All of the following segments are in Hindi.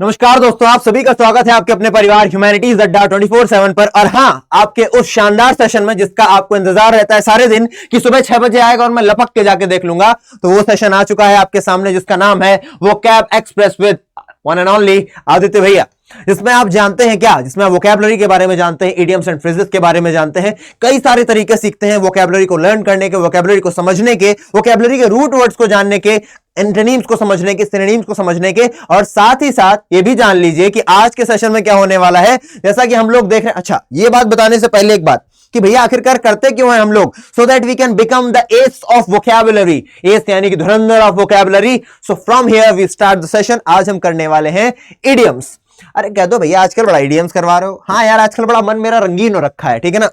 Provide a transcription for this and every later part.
नमस्कार दोस्तों, आप सभी का स्वागत है आपके अपने परिवार ह्यूमैनिटीज अड्डा 24/7 पर। और हाँ, आपके उस शानदार सेशन में जिसका आपको इंतजार रहता है सारे दिन कि सुबह 6 बजे आएगा और मैं लपक के जाके देख लूंगा, तो वो सेशन आ चुका है आपके सामने जिसका नाम है vocab express with one and only Aditya भैया। जिसमें आप जानते हैं क्या, जिसमें आप वोकैबुलरी के बारे में जानते हैं, इडियम्स एंड फ्रेजेस के बारे में जानते हैं, कई सारे तरीके सीखते हैं वोकैबुलरी को लर्न करने के, वोकैबुलरी को समझने के, वोकैबुलरी के रूट वर्ड्स को जानने के, एंटोनिम्स को समझने के, सिनोनिम्स को समझने के। और साथ ही साथ ये भी जान लीजिए कि आज के सेशन में क्या होने वाला है। जैसा कि हम लोग देख रहे हैं, अच्छा ये बात बताने से पहले एक बात कि भैया आखिरकार करते क्यों हैं हम लोग, so that we can become the ace of vocabulary, ace यानी कि धुरंधर of vocabulary. So from here we start the session. आज हम करने वाले हैं इडियम्स। अरे कह दो भैया आजकल बड़ा इडियम्स करवा रहे हो। हाँ यार, आजकल बड़ा मन मेरा रंगीन हो रखा है, ठीक है ना।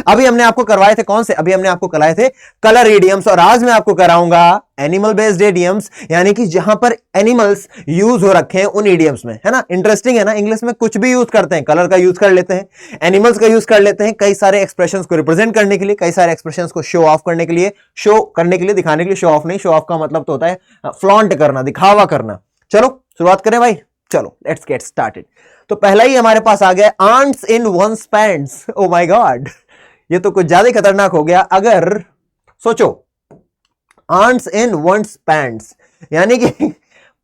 अभी हमने आपको करवाए थे कौन से, अभी हमने आपको कराए थे कलर इडियम्स, और आज मैं आपको कराऊंगा एनिमल बेस्ड इडियम्स, यानी कि जहां पर एनिमल्स यूज हो रखे हैं उन इडियम्स में, है ना। इंटरेस्टिंग है ना, इंग्लिश में कुछ भी यूज करते हैं, कलर का यूज कर लेते हैं, एनिमल्स का यूज कर लेते हैं, कई सारे एक्सप्रेशंस को रिप्रेजेंट करने के लिए, कई सारे एक्सप्रेशंस को शो ऑफ करने के लिए, शो करने के लिए, दिखाने के लिए। शो ऑफ नहीं, शो ऑफ का मतलब तो होता है फ्लॉन्ट करना, दिखावा करना। चलो शुरुआत करें भाई, चलो लेट्स गेट स्टार्टेड। तो पहला ही हमारे पास आ गया ants in one's pants. Oh my god, ये तो कुछ ज्यादा खतरनाक हो गया। अगर सोचो आंट्स इन वंस पैंट्स, यानी कि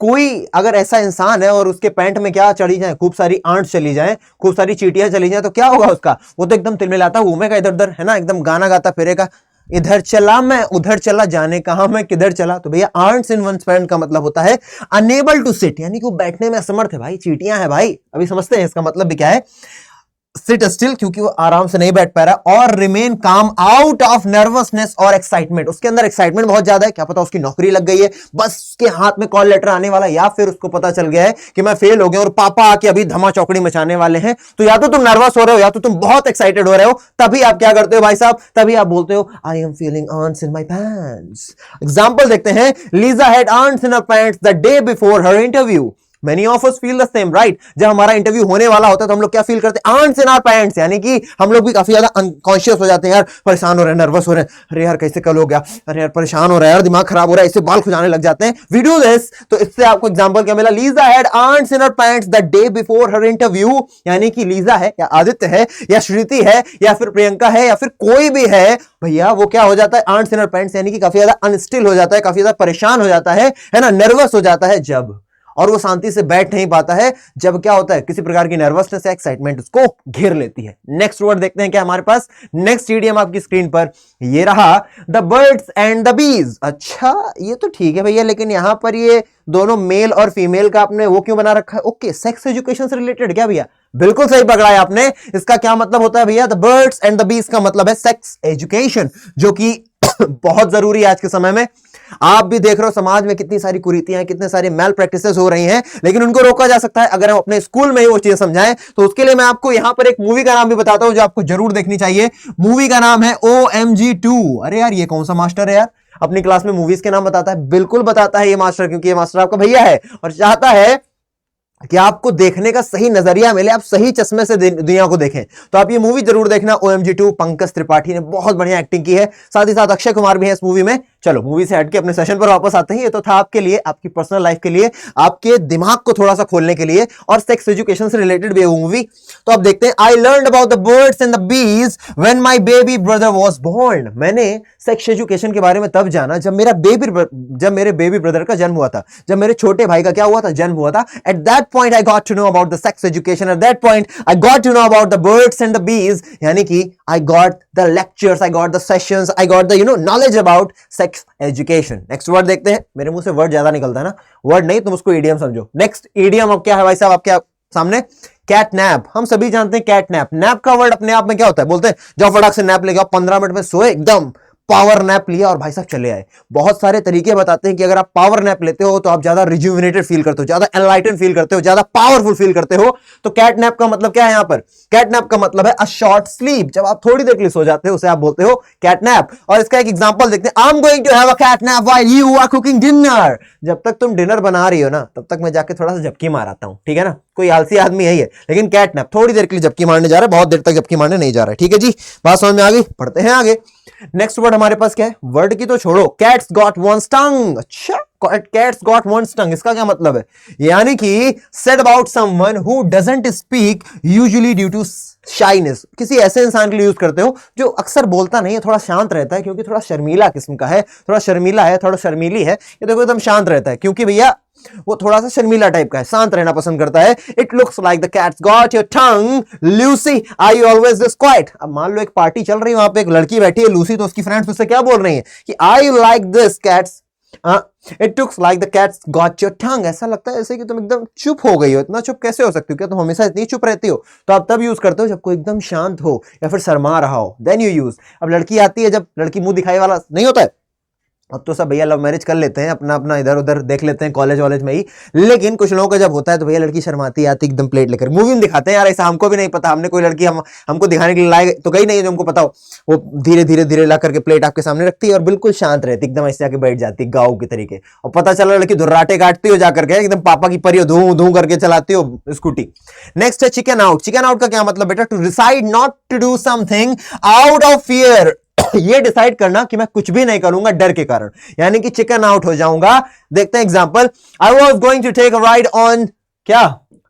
कोई अगर ऐसा इंसान है और उसके पैंट में क्या चली जाए, खूब सारी आंट्स चली जाए, खूब सारी चींटियां चली जाए, तो क्या होगा उसका, वो तो एकदम तिलमिलाता घूमेगा इधर उधर, है ना, एकदम गाना गाता फिरेगा, इधर चला मैं उधर चला, जाने कहां मैं किधर चला। तो भैया आंट्स इन वंस पैंट का मतलब होता है अनेबल टू सिट, यानी कि वो बैठने में असमर्थ है भाई, चींटियां है भाई। अभी समझते हैं इसका मतलब भी क्या है। सिट स्टिल, क्योंकि वो आराम से नहीं बैठ पा रहा, और रिमेन काम आउट ऑफ नर्वसनेस और एक्साइटमेंट, उसके अंदर एक्साइटमेंट बहुत ज्यादा है, क्या पता उसकी नौकरी लग गई है, बस उसके हाथ में कॉल लेटर आने वाला, या फिर उसको पता चल गया है कि मैं फेल हो गया और पापा आके अभी धमा चौकड़ी मचाने वाले हैं। तो या तो तुम नर्वस हो रहे हो या तो तुम बहुत एक्साइटेड हो रहे हो, तभी आप क्या करते हो भाई साहब, तभी आप बोलते हो I am feeling ants in my pants. Example देखते हैं। Lisa had ants in her pants the day before her interview. Many of us feel the same, right? जब हमारा इंटरव्यू होने वाला होता है तो हम लोग क्या फील करते हैं, आंट्स इन आवर पैंट्स, यानी कि हम लोग भी काफी ज्यादा अनकॉन्शियस हो जाते हैं, यार परेशान हो रहे हैं, नर्वस हो रहे हैं, अरे यार कैसे कल हो गया, अरे यार परेशान हो रहा है यार, दिमाग खराब हो रहा है, इससे बाल खुजाने लग जाते हैं। We do this. तो इससे आपको एग्जांपल क्या मिला, Lisa had ants in her pants the day before her interview, यानी कि लीजा है या आदित्य है या श्रुति है या फिर प्रियंका है या फिर कोई भी है भैया, वो क्या हो जाता है, आंट्स इन हर पैंट्स, यानी कि काफी ज्यादा अनस्टिल हो जाता है, काफी ज्यादा परेशान हो जाता है ना, नर्वस हो जाता है जब, और वो शांति से बैठ नहीं पाता है जब क्या होता है, किसी प्रकार की नर्वसनेस या एक्साइटमेंट उसको घेर लेती है। नेक्स्ट वर्ड देखते हैं क्या हमारे पास, नेक्स्ट इडियम आपकी स्क्रीन पर ये रहा, द बर्ड्स एंड द बीज। अच्छा ये तो ठीक है भैया, लेकिन यहां पर ये दोनों मेल और फीमेल का आपने वो क्यों बना रखा है, ओके सेक्स एजुकेशन से रिलेटेड क्या भैया, बिल्कुल सही पकड़ा है आपने। इसका क्या मतलब होता है भैया, द बर्ड्स एंड द बीज का मतलब है सेक्स एजुकेशन, जो कि बहुत जरूरी है आज के समय में। आप भी देख रहे हो समाज में कितनी सारी कुरीतियां हैं, कितने सारे मैल प्रैक्टिसेस हो रही हैं, लेकिन उनको रोका जा सकता है अगर हम अपने स्कूल में ही वो चीजें समझाएं। तो उसके लिए मैं आपको यहां पर एक मूवी का नाम भी बताता हूं जो आपको जरूर देखनी चाहिए। मूवी का नाम है OMG 2। अरे यार ये कौन सा मास्टर है यार, अपनी क्लास में मूवीज के नाम बताता है। बिल्कुल बताता है ये मास्टर, क्योंकि ये मास्टर आपका भैया है और चाहता है कि आपको देखने का सही नजरिया मिले, आप सही चश्मे से दुनिया को देखें। तो आप ये मूवी जरूर देखना, OMG 2। पंकज त्रिपाठी ने बहुत बढ़िया एक्टिंग की है, साथ ही साथ अक्षय कुमार भी है इस मूवी में। चलो मूवी से हट के अपने सेशन पर वापस आते हैं। ये तो था आपके लिए, आपकी पर्सनल लाइफ के लिए, आपके दिमाग को थोड़ा सा खोलने के लिए, और सेक्स एजुकेशन से रिलेटेड भी है वो मूवी। तो आप देखते हैं, I learned about the birds and the bees when my baby brother was born. मैंने सेक्स एजुकेशन के बारे में तब जाना जब मेरे बेबी ब्रदर का जन्म हुआ था, जब मेरे छोटे भाई का क्या हुआ था, जन्म हुआ था। At that point I got to know about the sex education, at that point I got to know about the birds and the bees, यानी कि I got the lectures, I got the sessions, I got the knowledge about sex education. Next word देखते हैं। मेरे मुंह से वर्ड ज्यादा निकलता है ना, वर्ड नहीं तुम उसको इडियम समझो। नेक्स्ट इडियम अब क्या है भाई साहब आपके सामने, कैटनैप। हम सभी जानते हैं कैटनैप। नैप का वर्ड अपने आप में क्या होता है, बोलते हैं जाओ फटाक से नैप लेके आओ, 15 मिनट में सोए, एकदम पावर नैप लिया और भाई साहब चले आए। बहुत सारे तरीके बताते हैं कि अगर आप पावर नैप लेते हो तो आप ज्यादा रिजुविनेटेड फील करते हो, ज्यादा एनलाइटन फील करते हो, ज्यादा पावरफुल फील करते हो। तो कैट नैप का मतलब क्या है यहां पर, कैट नैप का मतलब है अ शॉर्ट स्लीप, जब आप थोड़ी देर के लिए सो जाते हो उसे आप बोलते हो कैट नैप। और इसका एक एग्जांपल देखते हैं, I am going to have a cat nap while you are cooking dinner. जब तक तुम डिनर बना रही हो ना तब तक मैं जाके थोड़ा सा झपकी मार आता हूं, ठीक है ना। कोई आलसी आदमी है ये, लेकिन कैट नैप थोड़ी देर के लिए झपकी मारने जा रहा है, बहुत देर तक झपकी मारने नहीं जा रहा है, ठीक है जी। बात समझ में आ गई, पढ़ते हैं आगे। नेक्स्ट वर्ड हमारे पास क्या है, वर्ड की तो छोड़ो, कैट्स गॉट वन टंग। अच्छा कैट्स गॉट वन टंग, इसका क्या मतलब है? यानी कि said about someone who doesn't speak usually due to shyness, किसी ऐसे इंसान के लिए यूज करते हो जो अक्सर बोलता नहीं है, थोड़ा शांत रहता है, क्योंकि थोड़ा शर्मीला किस्म का है, थोड़ा शर्मीला है, थोड़ा शर्मीली है, ये देखो एकदम शांत रहता है, क्योंकि भैया वो थोड़ा सा शर्मीला टाइप का है, शांत रहना पसंद करता है। It looks like the cats got your tongue Lucy, I you always this quite. अब मान लो एक पार्टी चल रही है, वहां पे एक लड़की बैठी है लूसी, तो उसकी फ्रेंड्स उससे क्या बोल रही है कि I you like this cats, it looks like the cats got your tongue. ऐसा लगता है जैसे कि तुम एकदम चुप हो गई हो। इतना चुप कैसे हो सकती हो? क्या तुम हमेशा इतनी चुप रहती हो? तो आप तब यूज करते हो जब कोई एकदम शांत हो या फिर शर्मा रहा हो, देन यू यूज। अब लड़की आती है, जब लड़की मुंह दिखाई वाला नहीं होता है, अब तो सब भैया लव मैरिज कर लेते हैं, अपना अपना इधर उधर देख लेते हैं कॉलेज वॉलेज में ही, लेकिन कुछ लोगों का जब होता है तो भैया लड़की शर्माती आती एकदम प्लेट लेकर। मूवी में दिखाते हैं यार, ऐसा हमको भी नहीं पता, हमने कोई लड़की हमको दिखाने के लिए लाए तो कहीं नहीं है जो हमको पता हो। वो धीरे धीरे धीरे ला करके प्लेट आपके सामने रखती है और बिल्कुल शांत रहती, एकदम ऐसे आके बैठ जाती गाँव के तरीके, और पता चला लड़की धुर्राटे काटती हो जाकर के, एकदम पापा की परी धू धू करके चलाती हो स्कूटी। नेक्स्ट है चिकन आउट। चिकन आउट का क्या मतलब बेटा? To decide not to do something out of fear, ये डिसाइड करना कि मैं कुछ भी नहीं करूंगा डर के कारण, यानी कि चिकन आउट हो जाऊंगा। देखते हैं example. I was going to take a ride on क्या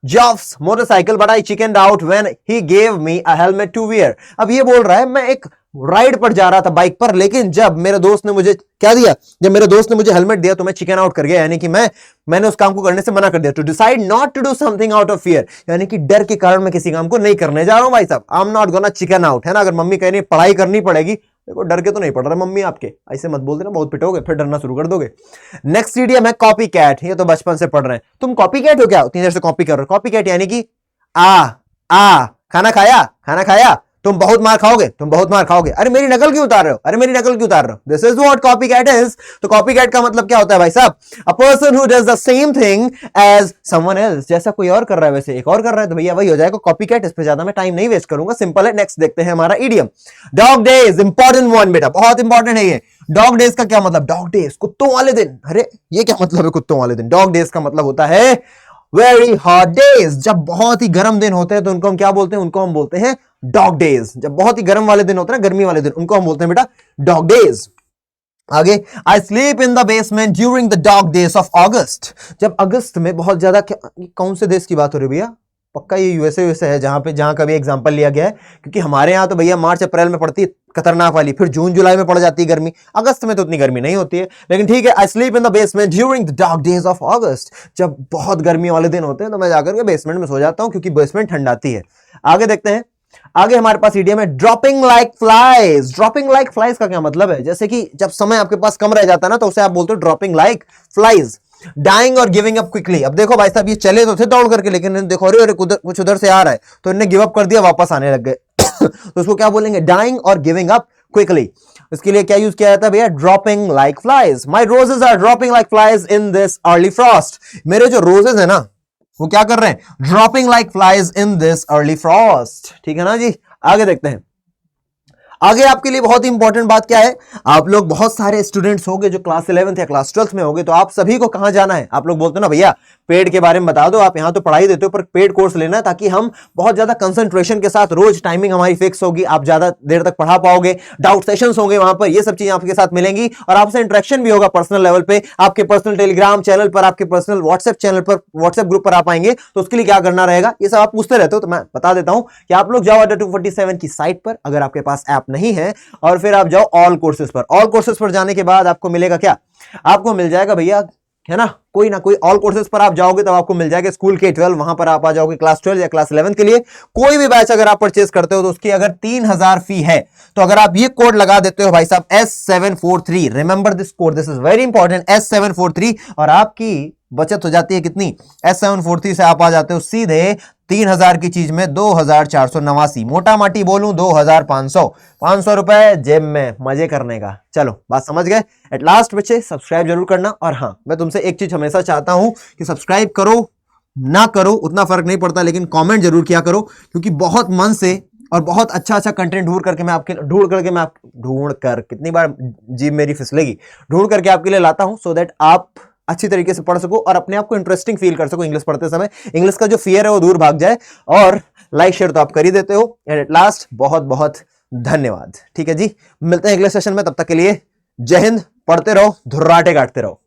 Jeff's motorcycle but I chicken out when he gave me a helmet to wear. अब ये बोल रहा है मैं एक राइड पर जा रहा था बाइक पर, लेकिन जब मेरे दोस्त ने मुझे क्या दिया, जब मेरे दोस्त ने मुझे हेलमेट दिया तो मैं चिकन आउट कर गया, यानी कि मैंने उस काम को करने से मना कर दिया। To decide not to do something out of fear, यानी कि डर के कारण मैं किसी काम को नहीं करने जा रहा हूं भाई साहब। I am not gonna chicken out, है ना। अगर मम्मी कह रही पढ़ाई करनी पड़ेगी, देखो डर के तो नहीं पढ़ रहे मम्मी आपके, ऐसे मत बोल देना, बहुत पिटोगे फिर डरना शुरू कर दोगे। नेक्स्ट इडियम है कॉपी कैट। ये तो बचपन से पढ़ रहे हैं। तुम कॉपी कैट हो क्या? उतनी देर से कॉपी कर रहे हो। कॉपी कैट यानी कि खाना खाया, खाना खाया, तुम बहुत मार खाओगे, तुम बहुत मार खाओगे, अरे मेरी नकल क्यों उतार रहे हो, अरे मेरी नकल क्यों उतार रहे हो। This is what copy cat is. तो कॉपी कैट का मतलब क्या होता है भाई साहब? A person who does the same thing as someone else, जैसा कोई और कर रहा है वैसे एक और कर रहा है, तो भैया वही हो जाएगा कॉपी कैट। इस पे ज्यादा मैं टाइम नहीं वेस्ट करूंगा, सिंपल है। नेक्स्ट देखते हैं हमारा idiom dog days. Important one बेटा, बहुत इंपॉर्टेंट है ये। डॉग डेज का क्या मतलब? डॉग डेज कुत्तों वाले दिन। अरे ये क्या मतलब है कुत्तों वाले दिन? डॉग डेज का मतलब होता है वेरी हॉट डेज, जब बहुत ही गर्म दिन होते हैं तो उनको हम क्या बोलते हैं? उनको हम बोलते हैं डॉग डेज। जब बहुत ही गर्म वाले दिन होते हैं ना, गर्मी वाले दिन, उनको हम बोलते हैं बेटा डॉग डेज। आगे, I sleep in the basement during the dog days of अगस्त। जब अगस्त में बहुत ज्यादा, कौन से देश की बात हो रही है भैया? पक्का ये यूएसए है, जहां का भी एग्जांपल लिया गया है, क्योंकि हमारे यहाँ तो भैया मार्च अप्रैल में पड़ती है खतरनाक वाली, फिर जून जुलाई में पड़ जाती है गर्मी, अगस्त में तो उतनी गर्मी नहीं होती है, लेकिन ठीक है। I sleep in the basement during the dark days of अगस्त। जब बहुत गर्मी वाले दिन होते हैं तो मैं जाकर के बेसमेंट में सो जाता हूं, क्योंकि बेसमेंट ठंडाती है। आगे देखते हैं। आगे हमारे पास इडियम है dropping like flies. Dropping like flies का क्या मतलब है? जैसे कि जब समय आपके पास कम रह जाता है ना, तो उसे आप बोलते हो ड्रॉपिंग लाइक फ्लाइज। डाइंग और गिविंग अप क्विकली। अब देखो भाई साहब, ये चले तो थे दौड़ करके, लेकिन देखो अरे कुछ उधर से आ रहा है, तो इन्हें गिव अप कर दिया, वापस आने लग गए। तो उसको क्या बोलेंगे? डाइंग और गिविंग अप क्विकली। इसके लिए क्या यूज किया जाता है भैया? Dropping like flies. My roses are dropping like flies in this early frost. मेरे जो रोजेस है ना, वो क्या कर रहे हैं? Dropping like flies in this early Frost. ठीक है ना जी। आगे देखते हैं। आगे आपके लिए बहुत ही इंपॉर्टेंट बात क्या है? आप लोग बहुत सारे स्टूडेंट्स होंगे जो क्लास 11th या क्लास 12th में होंगे, तो आप सभी को कहां जाना है? आप लोग बोलते हो ना भैया पेड के बारे में बता दो, आप यहां तो पढ़ाई देते हो पर पेड कोर्स लेना है, ताकि हम बहुत ज्यादा कंसंट्रेशन के साथ, रोज टाइमिंग हमारी फिक्स होगी, आप ज्यादा देर तक पढ़ा पाओगे, डाउट सेशंस होंगे वहां पर, ये सब चीजें आपके साथ मिलेंगी और आपसे इंटरेक्शन भी होगा पर्सनल लेवल पे, आपके पर्सनल टेलीग्राम चैनल पर, आपके पर्सनल व्हाट्सएप चैनल पर, व्हाट्सएप ग्रुप पर आप आएंगे। तो उसके लिए क्या करना रहेगा, ये सब आप पूछते रहते हो, तो मैं बता देता हूं कि आप लोग जाओ अड्डा 247 की साइट पर, अगर आपके पास ऐप नहीं है, और फिर आप जाओ ऑल कोर्सेज पर। ऑल कोर्सेज पर जाने के बाद आपको मिलेगा क्या? आपको मिल जाएगा भैया, है ना, कोई ना कोई ऑल कोर्सेज पर आप जाओगे तब आपको मिल जाएगा स्कूल के 12, वहां पर आप आ जाओगे क्लास 12 या क्लास 11 के लिए। कोई भी बैच अगर आप परचेज करते हो तो उसकी अगर 3000 फी है, तो अगर आप ये कोड लगा देते हो भाई साहब S743, remember this code, this is very important, S743, और आपकी बचत हो जाती है कितनी? S743 से आप आ जाते हो सीधे 3000 की चीज में 2489, मोटा माटी बोलूं 2500 रुपए जेब में मजे करने का। चलो बात समझ गए। एट लास्ट बच्चे सब्सक्राइब जरूर करना, और हाँ मैं तुमसे एक चीज हमेशा चाहता हूं कि सब्सक्राइब करो ना करो उतना फर्क नहीं पड़ता, लेकिन कमेंट जरूर किया करो, क्योंकि बहुत मन से और बहुत अच्छा कंटेंट ढूंढ करके मैं कितनी बार जीभ मेरी फिसलेगी, ढूंढ करके आपके लिए लाता हूं, सो दैट आप अच्छी तरीके से पढ़ सको और अपने आप को इंटरेस्टिंग फील कर सको इंग्लिश पढ़ते समय, इंग्लिश का जो फियर है वो दूर भाग जाए। और लाइक शेयर तो आप कर ही देते हो। एंड एट लास्ट बहुत बहुत धन्यवाद। ठीक है जी, मिलते हैं अगले सेशन में, तब तक के लिए जय हिंद, पढ़ते रहो, धुर्राटे काटते रहो।